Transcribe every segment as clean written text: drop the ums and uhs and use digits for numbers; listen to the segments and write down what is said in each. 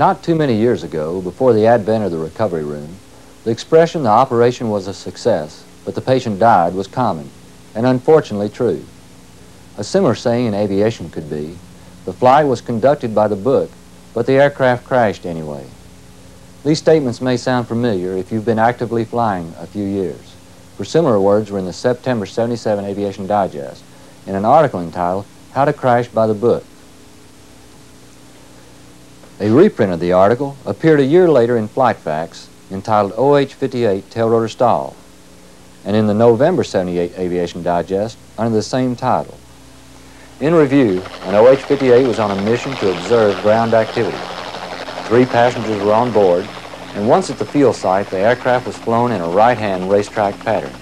Not too many years ago, before the advent of the recovery room, the expression the operation was a success, but the patient died was common, and unfortunately true. A similar saying in aviation could be, the flight was conducted by the book, but the aircraft crashed anyway. These statements may sound familiar if you've been actively flying a few years, for similar words were in the September '77 Aviation Digest, in an article entitled, How to Crash by the Book. A reprint of the article appeared a year later in Flight Facts, entitled OH-58 Tail Rotor Stall, and in the November '78 Aviation Digest under the same title. In review, an OH-58 was on a mission to observe ground activity. 3 passengers were on board, and once at the field site, the aircraft was flown in a right-hand racetrack pattern.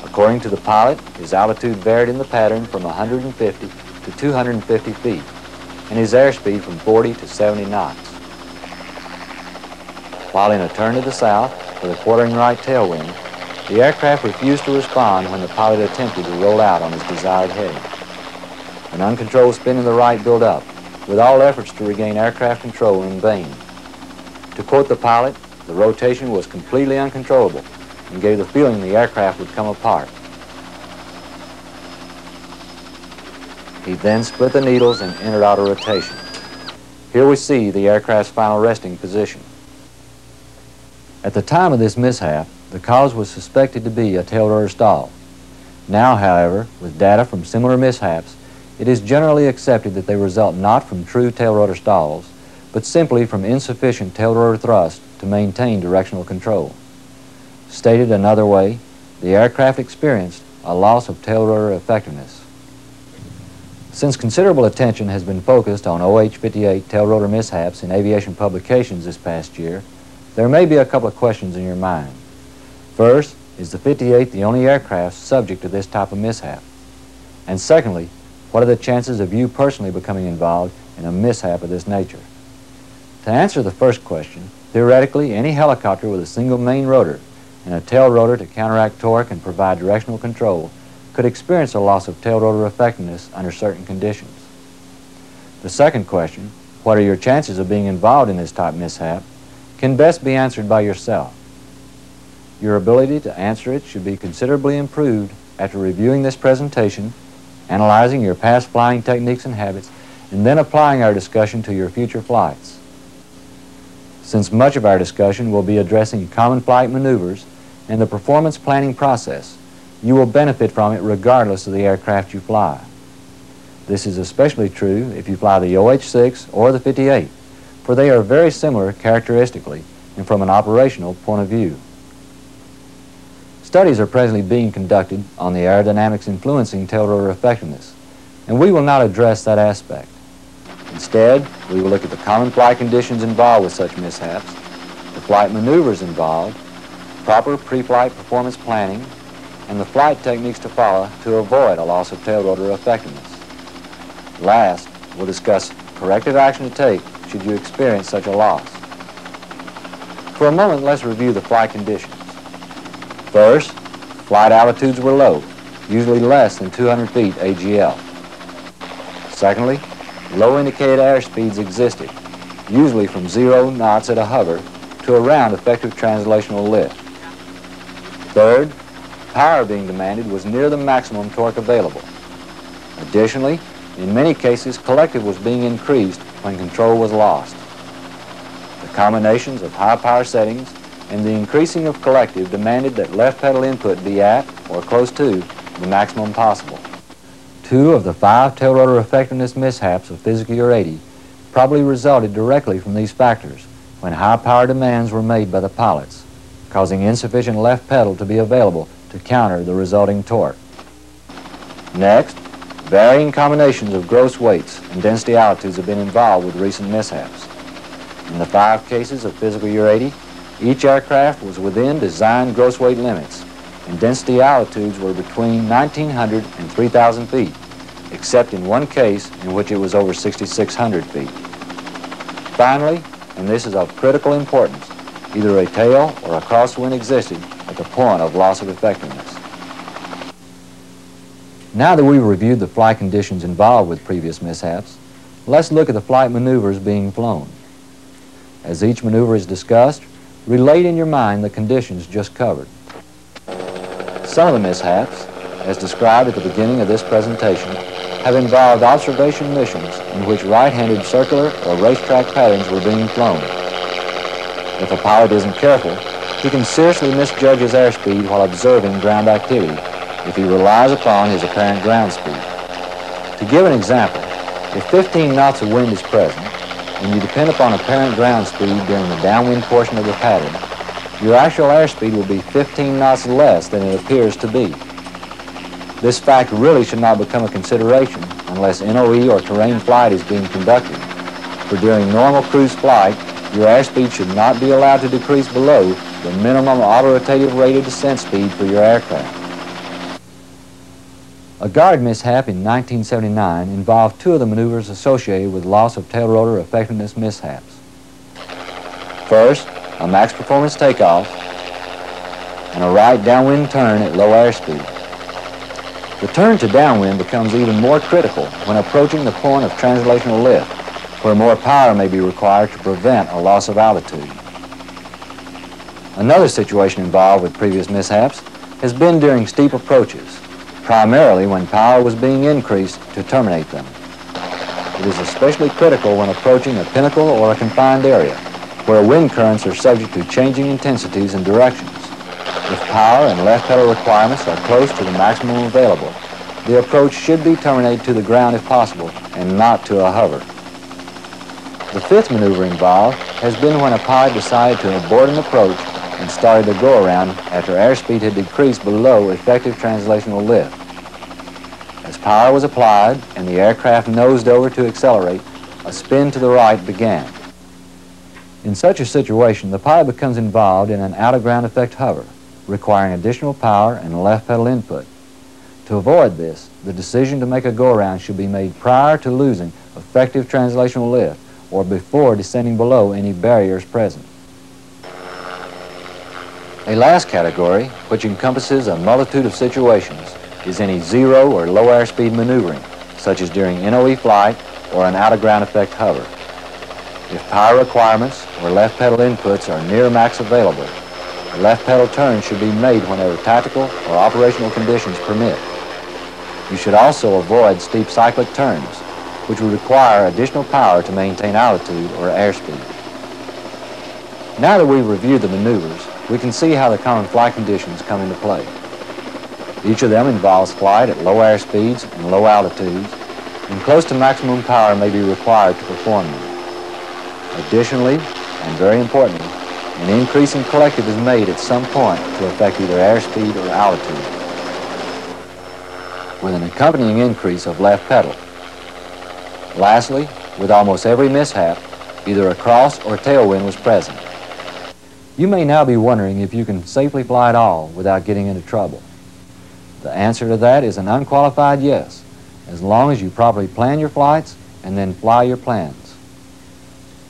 According to the pilot, his altitude varied in the pattern from 150 to 250 feet, and his airspeed from 40 to 70 knots. While in a turn to the south, with a quartering right tailwind, the aircraft refused to respond when the pilot attempted to roll out on his desired heading. An uncontrolled spin in the right built up, with all efforts to regain aircraft control in vain. To quote the pilot, the rotation was completely uncontrollable and gave the feeling the aircraft would come apart. He then split the needles and entered auto rotation. Here we see the aircraft's final resting position. At the time of this mishap, the cause was suspected to be a tail rotor stall. Now, however, with data from similar mishaps, it is generally accepted that they result not from true tail rotor stalls, but simply from insufficient tail rotor thrust to maintain directional control. Stated another way, the aircraft experienced a loss of tail rotor effectiveness. Since considerable attention has been focused on OH-58 tail rotor mishaps in aviation publications this past year, there may be a couple of questions in your mind. First, is the 58 the only aircraft subject to this type of mishap? And secondly, what are the chances of you personally becoming involved in a mishap of this nature? To answer the first question, theoretically, any helicopter with a single main rotor and a tail rotor to counteract torque and provide directional control could experience a loss of tail rotor effectiveness under certain conditions. The second question, what are your chances of being involved in this type mishap, can best be answered by yourself. Your ability to answer it should be considerably improved after reviewing this presentation, analyzing your past flying techniques and habits, and then applying our discussion to your future flights. Since much of our discussion will be addressing common flight maneuvers and the performance planning process, you will benefit from it regardless of the aircraft you fly. This is especially true if you fly the OH-6 or the 58, for they are very similar characteristically and from an operational point of view. Studies are presently being conducted on the aerodynamics influencing tail rotor effectiveness, and we will not address that aspect. Instead, we will look at the common flight conditions involved with such mishaps, the flight maneuvers involved, proper pre-flight performance planning, and the flight techniques to follow to avoid a loss of tail rotor effectiveness. Last, we'll discuss corrective action to take should you experience such a loss. For a moment, let's review the flight conditions. First, flight altitudes were low, usually less than 200 feet AGL. Secondly, low indicated airspeeds existed, usually from 0 knots at a hover to around effective translational lift. Third, power being demanded was near the maximum torque available. Additionally, in many cases, collective was being increased when control was lost. The combinations of high power settings and the increasing of collective demanded that left pedal input be at or close to the maximum possible. 2 of the 5 tail rotor effectiveness mishaps of Physical Year 80 probably resulted directly from these factors when high power demands were made by the pilots, causing insufficient left pedal to be available to counter the resulting torque. Next, varying combinations of gross weights and density altitudes have been involved with recent mishaps. In the 5 cases of Physical Year 80, each aircraft was within design gross weight limits, and density altitudes were between 1,900 and 3,000 feet, except in one case in which it was over 6,600 feet. Finally, and this is of critical importance, either a tail or a crosswind existed at the point of loss of effectiveness. Now that we've reviewed the flight conditions involved with previous mishaps, let's look at the flight maneuvers being flown. As each maneuver is discussed, relate in your mind the conditions just covered. Some of the mishaps, as described at the beginning of this presentation, have involved observation missions in which right-handed circular or racetrack patterns were being flown. If a pilot isn't careful, he can seriously misjudge his airspeed while observing ground activity if he relies upon his apparent ground speed. To give an example, if 15 knots of wind is present and you depend upon apparent ground speed during the downwind portion of the pattern, your actual airspeed will be 15 knots less than it appears to be. This fact really should not become a consideration unless NOE or terrain flight is being conducted, for during normal cruise flight, your airspeed should not be allowed to decrease below the minimum autorotative rate of descent speed for your aircraft. A guard mishap in 1979 involved two of the maneuvers associated with loss of tail rotor effectiveness mishaps. First, a max performance takeoff and a right downwind turn at low airspeed. The turn to downwind becomes even more critical when approaching the point of translational lift, where more power may be required to prevent a loss of altitude. Another situation involved with previous mishaps has been during steep approaches, primarily when power was being increased to terminate them. It is especially critical when approaching a pinnacle or a confined area, where wind currents are subject to changing intensities and directions. If power and left pedal requirements are close to the maximum available, the approach should be terminated to the ground if possible and not to a hover. The fifth maneuver involved has been when a pilot decided to abort an approach and started a go-around after airspeed had decreased below effective translational lift. As power was applied and the aircraft nosed over to accelerate, a spin to the right began. In such a situation, the pilot becomes involved in an out-of-ground effect hover, requiring additional power and left pedal input. To avoid this, the decision to make a go-around should be made prior to losing effective translational lift or before descending below any barriers present. A last category, which encompasses a multitude of situations, is any zero or low airspeed maneuvering, such as during NOE flight or an out-of-ground effect hover. If power requirements or left pedal inputs are near max available, the left pedal turn should be made whenever tactical or operational conditions permit. You should also avoid steep cyclic turns, which would require additional power to maintain altitude or airspeed. Now that we've reviewed the maneuvers, we can see how the common flight conditions come into play. Each of them involves flight at low airspeeds and low altitudes, and close to maximum power may be required to perform them. Additionally, and very importantly, an increase in collective is made at some point to affect either airspeed or altitude, with an accompanying increase of left pedal. Lastly, with almost every mishap, either a cross or tailwind was present. You may now be wondering if you can safely fly at all without getting into trouble. The answer to that is an unqualified yes, as long as you properly plan your flights and then fly your plans.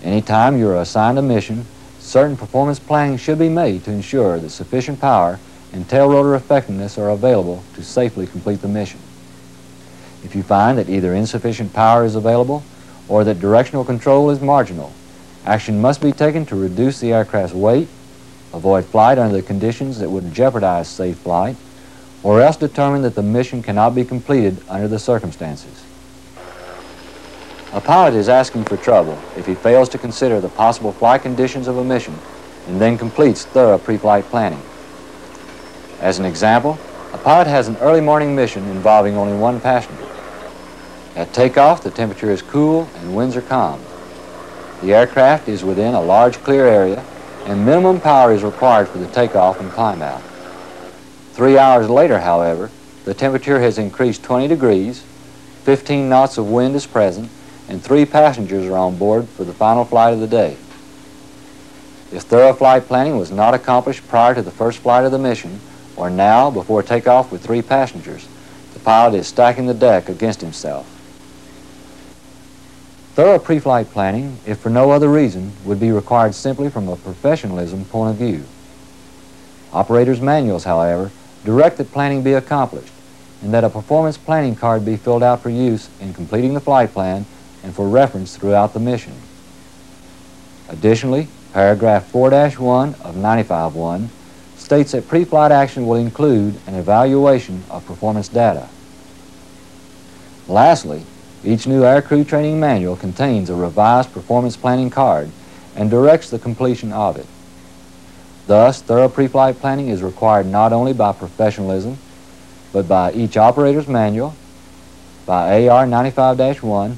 Anytime you are assigned a mission, certain performance planning should be made to ensure that sufficient power and tail rotor effectiveness are available to safely complete the mission. If you find that either insufficient power is available or that directional control is marginal, action must be taken to reduce the aircraft's weight, avoid flight under the conditions that would jeopardize safe flight, or else determine that the mission cannot be completed under the circumstances. A pilot is asking for trouble if he fails to consider the possible flight conditions of a mission and then completes thorough pre-flight planning. As an example, a pilot has an early morning mission involving only one passenger. At takeoff, the temperature is cool and winds are calm. The aircraft is within a large clear area and minimum power is required for the takeoff and climb out. 3 hours later, however, the temperature has increased 20 degrees, 15 knots of wind is present, and 3 passengers are on board for the final flight of the day. If thorough flight planning was not accomplished prior to the first flight of the mission, or now before takeoff with 3 passengers, the pilot is stacking the deck against himself. Thorough pre-flight planning, if for no other reason, would be required simply from a professionalism point of view. Operators' manuals, however, direct that planning be accomplished and that a performance planning card be filled out for use in completing the flight plan and for reference throughout the mission. Additionally, paragraph 4-1 of 95-1 states that pre-flight action will include an evaluation of performance data. Lastly, each new aircrew training manual contains a revised performance planning card and directs the completion of it. Thus, thorough pre-flight planning is required not only by professionalism, but by each operator's manual, by AR 95-1,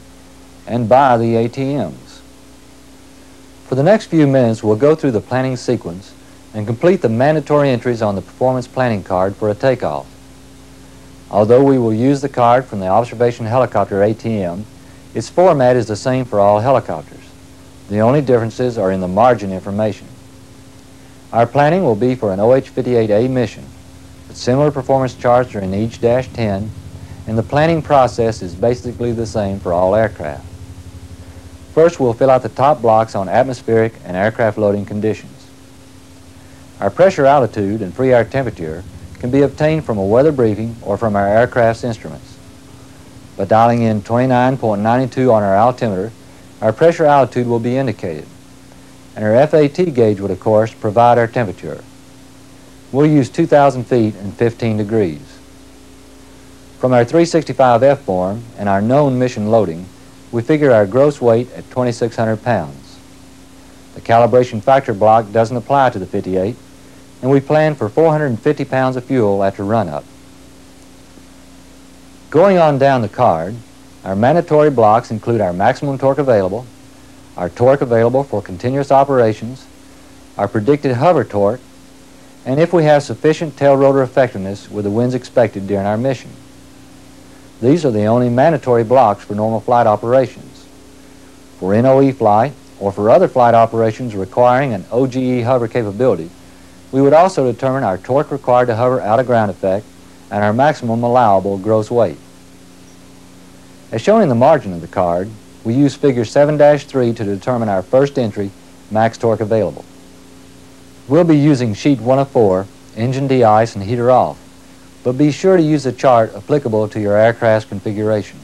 and by the ATMs. For the next few minutes, we'll go through the planning sequence and complete the mandatory entries on the performance planning card for a takeoff. Although we will use the card from the observation helicopter ATM, its format is the same for all helicopters. The only differences are in the margin information. Our planning will be for an OH-58A mission, but similar performance charts are in each Dash 10, and the planning process is basically the same for all aircraft. First, we'll fill out the top blocks on atmospheric and aircraft loading conditions. Our pressure altitude and free air temperature can be obtained from a weather briefing or from our aircraft's instruments. By dialing in 29.92 on our altimeter, our pressure altitude will be indicated, and our FAT gauge would, of course, provide our temperature. We'll use 2,000 feet and 15 degrees. From our 365F form and our known mission loading, we figure our gross weight at 2,600 pounds. The calibration factor block doesn't apply to the 58, and we plan for 450 pounds of fuel after run-up. Going on down the card, our mandatory blocks include our maximum torque available, our torque available for continuous operations, our predicted hover torque, and if we have sufficient tail rotor effectiveness with the winds expected during our mission. These are the only mandatory blocks for normal flight operations. For NOE flight, or for other flight operations requiring an OGE hover capability, we would also determine our torque required to hover out of ground effect and our maximum allowable gross weight. As shown in the margin of the card, we use figure 7-3 to determine our first entry, max torque available. We'll be using sheet 1 of 4, engine de-ice and heater off, but be sure to use a chart applicable to your aircraft's configuration.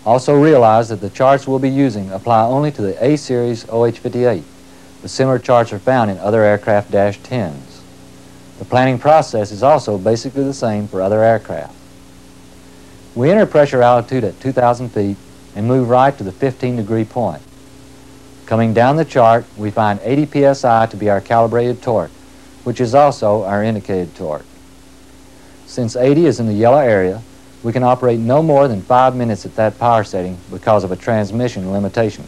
Also realize that the charts we'll be using apply only to the A-Series OH-58, but similar charts are found in other aircraft Dash 10s. The planning process is also basically the same for other aircraft. We enter pressure altitude at 2,000 feet and move right to the 15-degree point. Coming down the chart, we find 80 psi to be our calibrated torque, which is also our indicated torque. Since 80 is in the yellow area, we can operate no more than 5 minutes at that power setting because of a transmission limitation.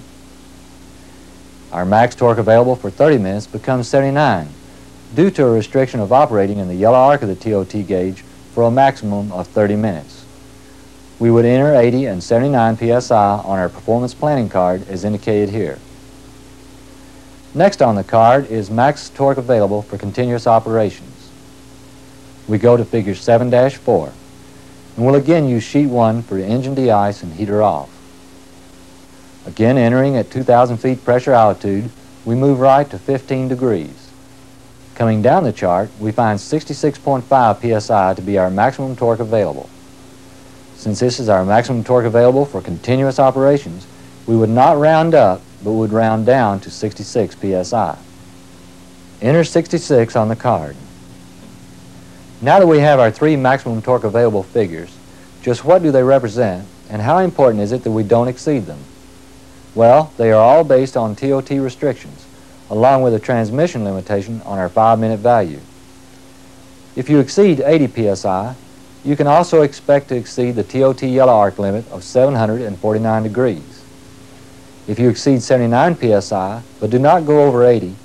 Our max torque available for 30 minutes becomes 79 due to a restriction of operating in the yellow arc of the TOT gauge for a maximum of 30 minutes. We would enter 80 and 79 psi on our performance planning card as indicated here. Next on the card is max torque available for continuous operations. We go to figure 7-4, and we'll again use sheet 1 for engine de-ice and heater off. Again entering at 2,000 feet pressure altitude, we move right to 15 degrees. Coming down the chart, we find 66.5 psi to be our maximum torque available. Since this is our maximum torque available for continuous operations, we would not round up, but would round down to 66 psi. Enter 66 on the card. Now that we have our 3 maximum torque available figures, just what do they represent, and how important is it that we don't exceed them? Well, they are all based on TOT restrictions, along with a transmission limitation on our 5-minute value. If you exceed 80 psi, you can also expect to exceed the TOT yellow arc limit of 749 degrees. If you exceed 79 psi, but do not go over 80,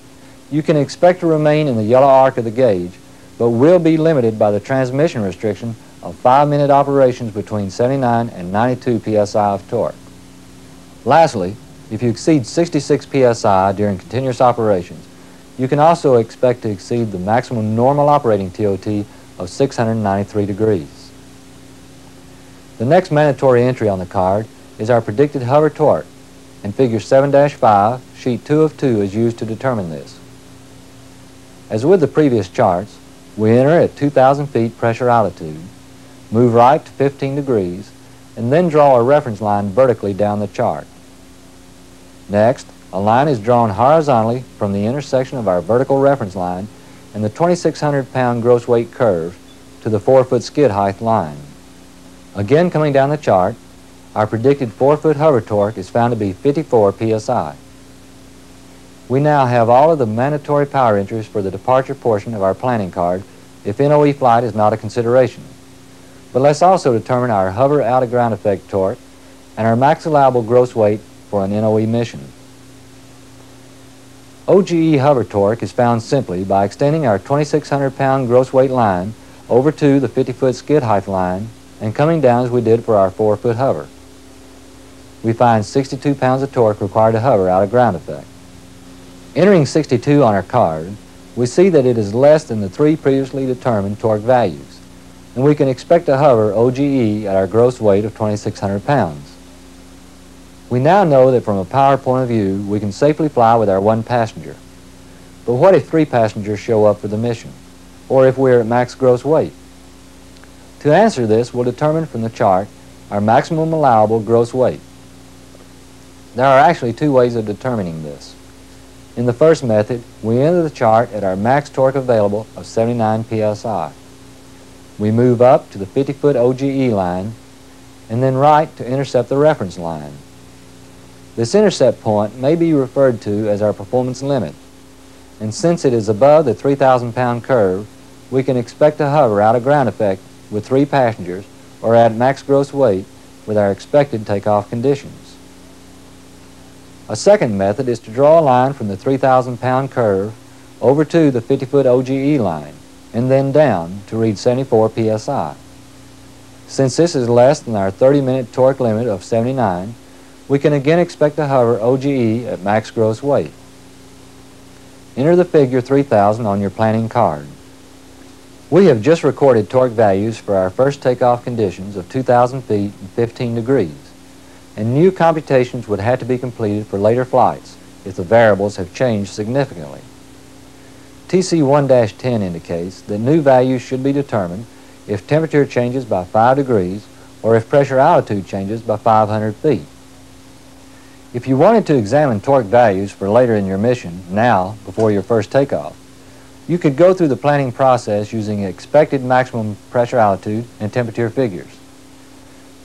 you can expect to remain in the yellow arc of the gauge, but will be limited by the transmission restriction of 5-minute operations between 79 and 92 psi of torque. Lastly, if you exceed 66 psi during continuous operations, you can also expect to exceed the maximum normal operating TOT of 693 degrees. The next mandatory entry on the card is our predicted hover torque, and figure 7-5, sheet 2 of 2 is used to determine this. As with the previous charts, we enter at 2,000 feet pressure altitude, move right to 15 degrees, and then draw a reference line vertically down the chart. Next, a line is drawn horizontally from the intersection of our vertical reference line and the 2,600 pound gross weight curve to the 4-foot skid height line. Again, coming down the chart, our predicted 4-foot hover torque is found to be 54 psi. We now have all of the mandatory power entries for the departure portion of our planning card if NOE flight is not a consideration. But let's also determine our hover out-of-ground effect torque and our max allowable gross weight for an NOE mission. OGE hover torque is found simply by extending our 2,600 pound gross weight line over to the 50-foot skid height line and coming down as we did for our 4-foot hover. We find 62 pounds of torque required to hover out of ground effect. Entering 62 on our card, we see that it is less than the 3 previously determined torque values, and we can expect to hover OGE at our gross weight of 2,600 pounds. We now know that from a power point of view, we can safely fly with our 1 passenger. But what if 3 passengers show up for the mission, or if we're at max gross weight? To answer this, we'll determine from the chart our maximum allowable gross weight. There are actually 2 ways of determining this. In the first method, we enter the chart at our max torque available of 79 psi. We move up to the 50-foot OGE line and then right to intercept the reference line. This intercept point may be referred to as our performance limit, and since it is above the 3,000 pound curve, we can expect to hover out of ground effect with 3 passengers or at max gross weight with our expected takeoff conditions. A second method is to draw a line from the 3,000 pound curve over to the 50-foot OGE line and then down to read 74 psi. Since this is less than our 30-minute torque limit of 79, we can again expect to hover OGE at max gross weight. Enter the figure 3,000 on your planning card. We have just recorded torque values for our first takeoff conditions of 2,000 feet and 15 degrees. And new computations would have to be completed for later flights if the variables have changed significantly. TC1-10 indicates that new values should be determined if temperature changes by 5 degrees or if pressure altitude changes by 500 feet. If you wanted to examine torque values for later in your mission, now, before your first takeoff, you could go through the planning process using expected maximum pressure altitude and temperature figures.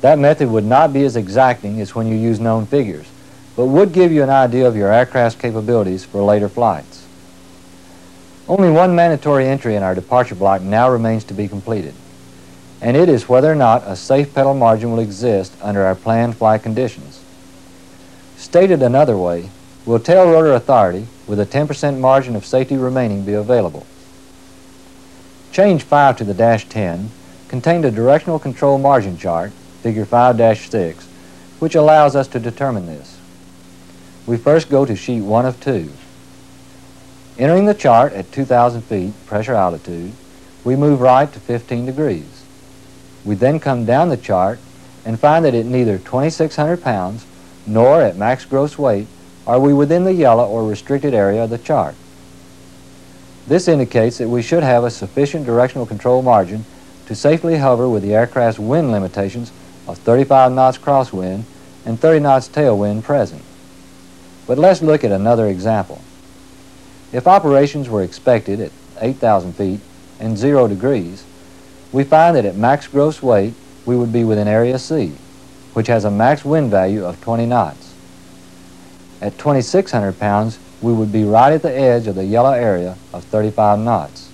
That method would not be as exacting as when you use known figures, but would give you an idea of your aircraft's capabilities for later flights. Only 1 mandatory entry in our departure block now remains to be completed, and it is whether or not a safe pedal margin will exist under our planned flight conditions. Stated another way, will tail rotor authority with a 10% margin of safety remaining be available? Change 5 to the -10 contained a directional control margin chart, figure 5-6, which allows us to determine this. We first go to sheet 1 of 2. Entering the chart at 2,000 feet pressure altitude, we move right to 15 degrees. We then come down the chart and find that at neither 2,600 pounds nor at max gross weight are we within the yellow or restricted area of the chart. This indicates that we should have a sufficient directional control margin to safely hover with the aircraft's wind limitations of 35 knots crosswind and 30 knots tailwind present. But let's look at another example. If operations were expected at 8,000 feet and 0 degrees, we find that at max gross weight we would be within Area C, which has a max wind value of 20 knots. At 2,600 pounds, we would be right at the edge of the yellow area of 35 knots.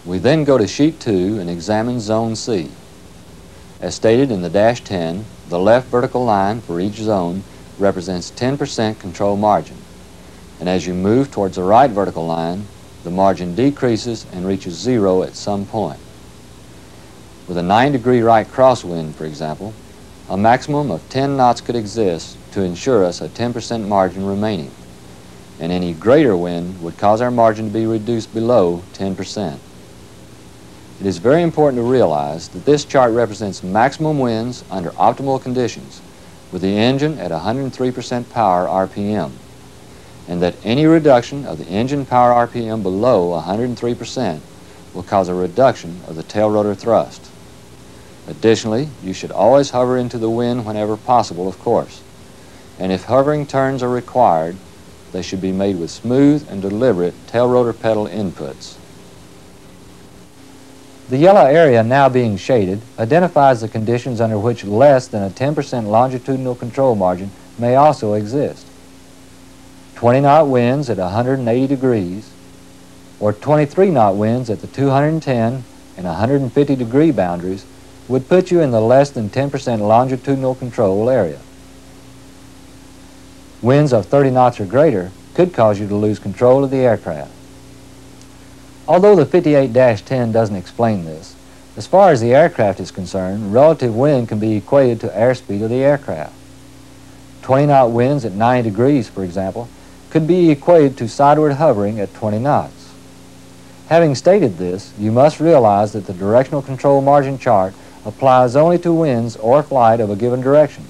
We then go to sheet 2 and examine zone C. As stated in the -10, the left vertical line for each zone represents 10% control margin, and as you move towards the right vertical line, the margin decreases and reaches 0 at some point. With a 9-degree right crosswind, for example, a maximum of 10 knots could exist to ensure us a 10% margin remaining, and any greater wind would cause our margin to be reduced below 10%. It is very important to realize that this chart represents maximum winds under optimal conditions with the engine at 103% power RPM, and that any reduction of the engine power RPM below 103% will cause a reduction of the tail rotor thrust. Additionally, you should always hover into the wind whenever possible, of course. and if hovering turns are required, they should be made with smooth and deliberate tail rotor pedal inputs. The yellow area now being shaded identifies the conditions under which less than a 10% longitudinal control margin may also exist. 20-knot winds at 180 degrees, or 23-knot winds at the 210 and 150 degree boundaries would put you in the less than 10% longitudinal control area. Winds of 30 knots or greater could cause you to lose control of the aircraft. Although the 58-10 doesn't explain this, as far as the aircraft is concerned, relative wind can be equated to airspeed of the aircraft. 20-knot winds at 90 degrees, for example, could be equated to sideward hovering at 20 knots. Having stated this, you must realize that the directional control margin chart applies only to winds or flight of a given direction.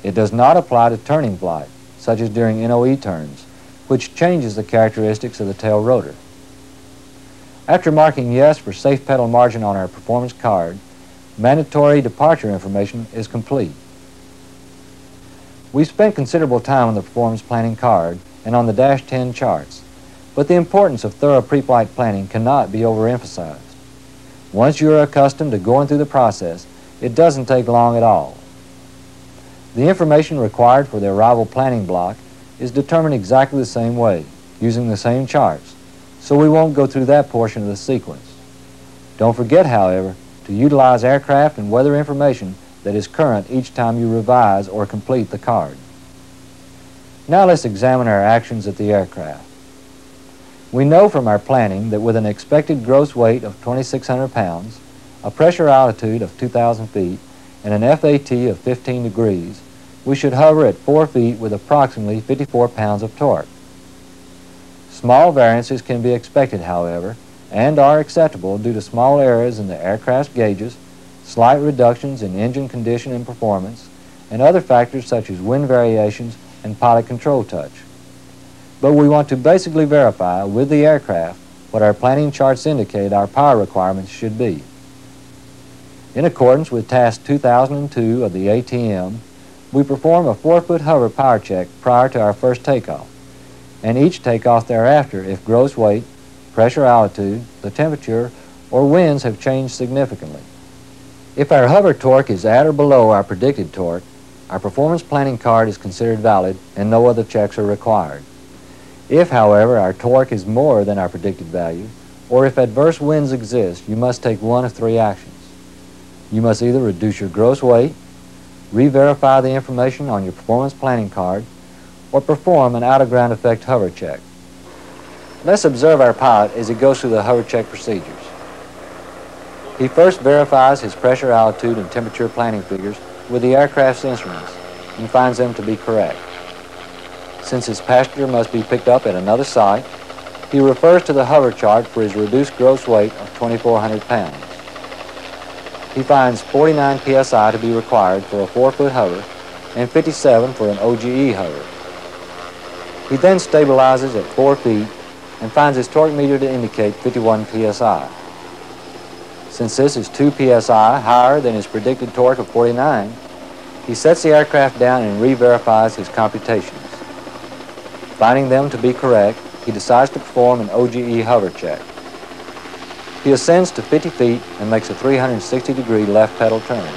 It does not apply to turning flight, such as during NOE turns, which changes the characteristics of the tail rotor. After marking yes for safe pedal margin on our performance card, mandatory departure information is complete. We spent considerable time on the performance planning card and on the Dash 10 charts, but the importance of thorough pre-flight planning cannot be overemphasized. Once you are accustomed to going through the process, it doesn't take long at all. The information required for the arrival planning block is determined exactly the same way, using the same charts, so we won't go through that portion of the sequence. Don't forget, however, to utilize aircraft and weather information that is current each time you revise or complete the card. Now let's examine our actions at the aircraft. We know from our planning that with an expected gross weight of 2,600 pounds, a pressure altitude of 2,000 feet, and an FAT of 15 degrees, we should hover at 4 feet with approximately 54 pounds of torque. Small variances can be expected, however, and are acceptable due to small errors in the aircraft's gauges, slight reductions in engine condition and performance, and other factors such as wind variations and pilot control touch. But we want to basically verify with the aircraft what our planning charts indicate our power requirements should be. In accordance with Task 2002 of the ATM, we perform a 4-foot hover power check prior to our first takeoff, and each takeoff thereafter if gross weight, pressure altitude, the temperature, or winds have changed significantly. If our hover torque is at or below our predicted torque, our performance planning card is considered valid and no other checks are required. If, however, our torque is more than our predicted value, or if adverse winds exist, you must take one of 3 actions. You must either reduce your gross weight, re-verify the information on your performance planning card, or perform an out-of-ground effect hover check. Let's observe our pilot as he goes through the hover check procedures. He first verifies his pressure, altitude, and temperature planning figures with the aircraft's instruments and finds them to be correct. Since his passenger must be picked up at another site, he refers to the hover chart for his reduced gross weight of 2,400 pounds. He finds 49 psi to be required for a 4-foot hover and 57 for an OGE hover. He then stabilizes at 4 feet and finds his torque meter to indicate 51 psi. Since this is 2 psi higher than his predicted torque of 49, he sets the aircraft down and re-verifies his computations. Finding them to be correct, he decides to perform an OGE hover check. He ascends to 50 feet and makes a 360-degree left pedal turn.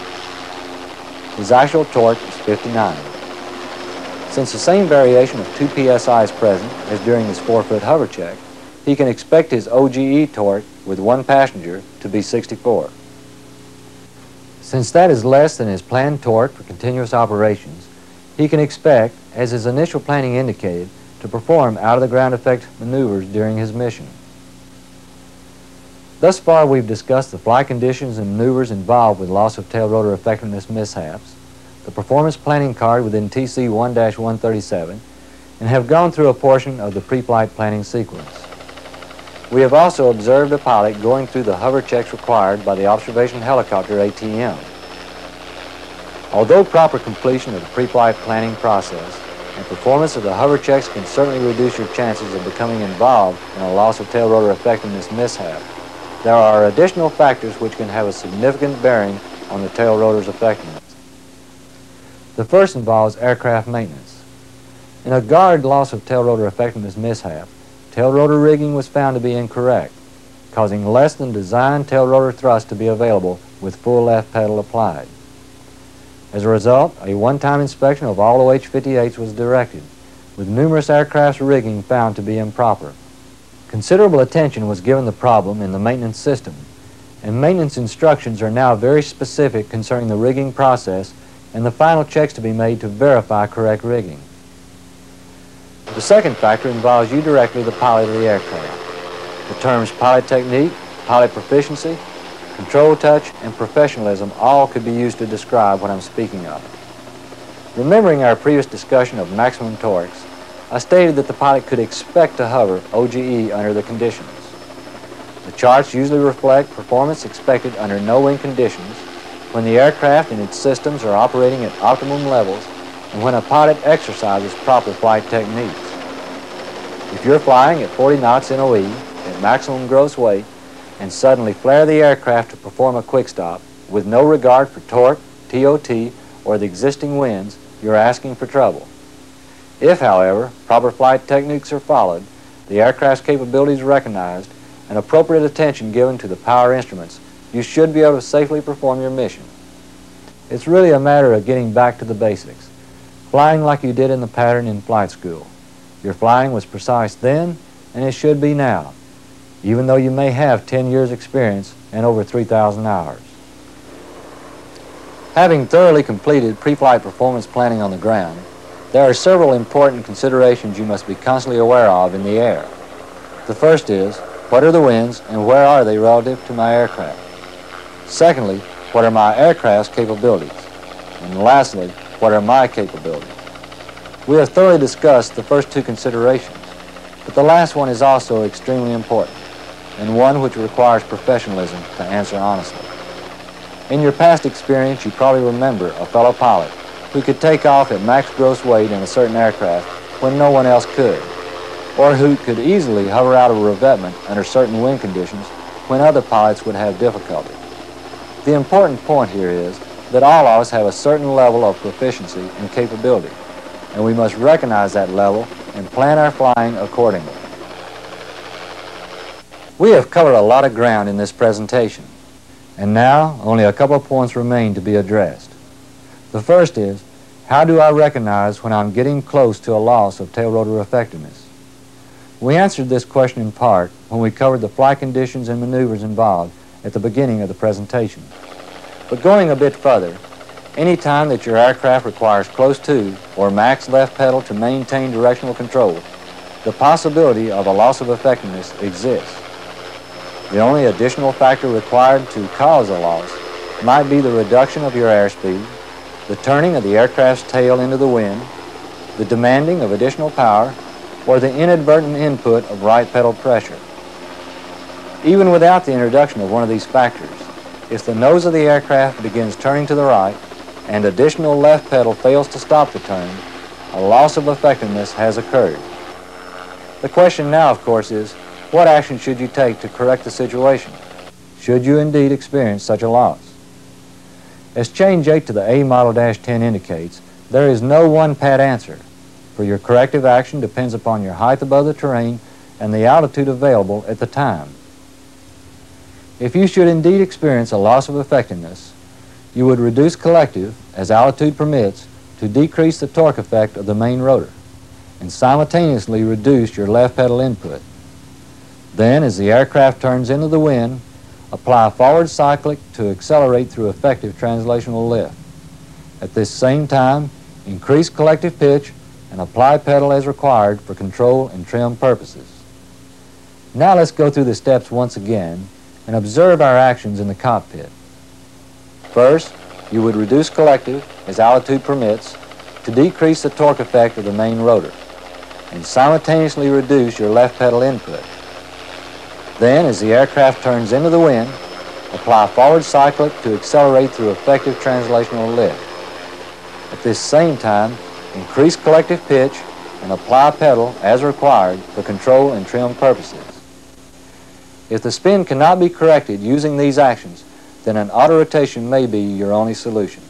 His actual torque is 59. Since the same variation of 2 psi is present as during his 4-foot hover check, he can expect his OGE torque with 1 passenger to be 64. Since that is less than his planned torque for continuous operations, he can expect, as his initial planning indicated, to perform out-of-the-ground effect maneuvers during his mission. Thus far, we've discussed the flight conditions and maneuvers involved with loss of tail rotor effectiveness mishaps, the performance planning card within TC 1-137, and have gone through a portion of the pre-flight planning sequence. We have also observed a pilot going through the hover checks required by the observation helicopter ATM. Although proper completion of the pre-flight planning process and performance of the hover checks can certainly reduce your chances of becoming involved in a loss of tail rotor effectiveness mishap, there are additional factors which can have a significant bearing on the tail rotor's effectiveness. The first involves aircraft maintenance. In a guard loss of tail rotor effectiveness mishap, tail rotor rigging was found to be incorrect, causing less than designed tail rotor thrust to be available with full left pedal applied. As a result, a one-time inspection of all OH-58s was directed, with numerous aircraft's rigging found to be improper. Considerable attention was given the problem in the maintenance system, and maintenance instructions are now very specific concerning the rigging process and the final checks to be made to verify correct rigging. The second factor involves you directly, the pilot of the aircraft. The terms pilot technique, pilot proficiency, control touch, and professionalism all could be used to describe what I'm speaking of. Remembering our previous discussion of maximum torques, I stated that the pilot could expect to hover OGE under the conditions. The charts usually reflect performance expected under no wind conditions, when the aircraft and its systems are operating at optimum levels, and when a pilot exercises proper flight techniques. If you're flying at 40 knots NOE at maximum gross weight and suddenly flare the aircraft to perform a quick stop with no regard for torque, TOT, or the existing winds, you're asking for trouble. If, however, proper flight techniques are followed, the aircraft's capabilities recognized, and appropriate attention given to the power instruments, you should be able to safely perform your mission. It's really a matter of getting back to the basics, flying like you did in the pattern in flight school. Your flying was precise then, and it should be now, even though you may have 10 years experience and over 3,000 hours. Having thoroughly completed pre-flight performance planning on the ground, there are several important considerations you must be constantly aware of in the air. The first is, what are the winds and where are they relative to my aircraft? Secondly, what are my aircraft's capabilities? And lastly, what are my capabilities? We have thoroughly discussed the first two considerations, but the last one is also extremely important, and one which requires professionalism to answer honestly. In your past experience, you probably remember a fellow pilot who could take off at max gross weight in a certain aircraft when no one else could, or who could easily hover out of revetment under certain wind conditions when other pilots would have difficulty. The important point here is that all of us have a certain level of proficiency and capability, and we must recognize that level and plan our flying accordingly. We have covered a lot of ground in this presentation, and now only a couple of points remain to be addressed. The first is, how do I recognize when I'm getting close to a loss of tail rotor effectiveness? We answered this question in part when we covered the flight conditions and maneuvers involved at the beginning of the presentation. But going a bit further, any time that your aircraft requires close to or max left pedal to maintain directional control, the possibility of a loss of effectiveness exists. The only additional factor required to cause a loss might be the reduction of your airspeed, the turning of the aircraft's tail into the wind, the demanding of additional power, or the inadvertent input of right pedal pressure. Even without the introduction of one of these factors, if the nose of the aircraft begins turning to the right and additional left pedal fails to stop the turn, a loss of effectiveness has occurred. The question now, of course, is, what action should you take to correct the situation? Should you indeed experience such a loss? As change 8 to the A Model-10 indicates, there is no one pat answer, for your corrective action depends upon your height above the terrain and the altitude available at the time. If you should indeed experience a loss of effectiveness, you would reduce collective, as altitude permits, to decrease the torque effect of the main rotor, and simultaneously reduce your left pedal input. Then, as the aircraft turns into the wind, apply forward cyclic to accelerate through effective translational lift. At this same time, increase collective pitch and apply pedal as required for control and trim purposes. Now let's go through the steps once again and observe our actions in the cockpit. First, you would reduce collective, as altitude permits, to decrease the torque effect of the main rotor, and simultaneously reduce your left pedal input. Then, as the aircraft turns into the wind, apply forward cyclic to accelerate through effective translational lift. At this same time, increase collective pitch and apply pedal as required for control and trim purposes. If the spin cannot be corrected using these actions, then an auto rotation may be your only solution.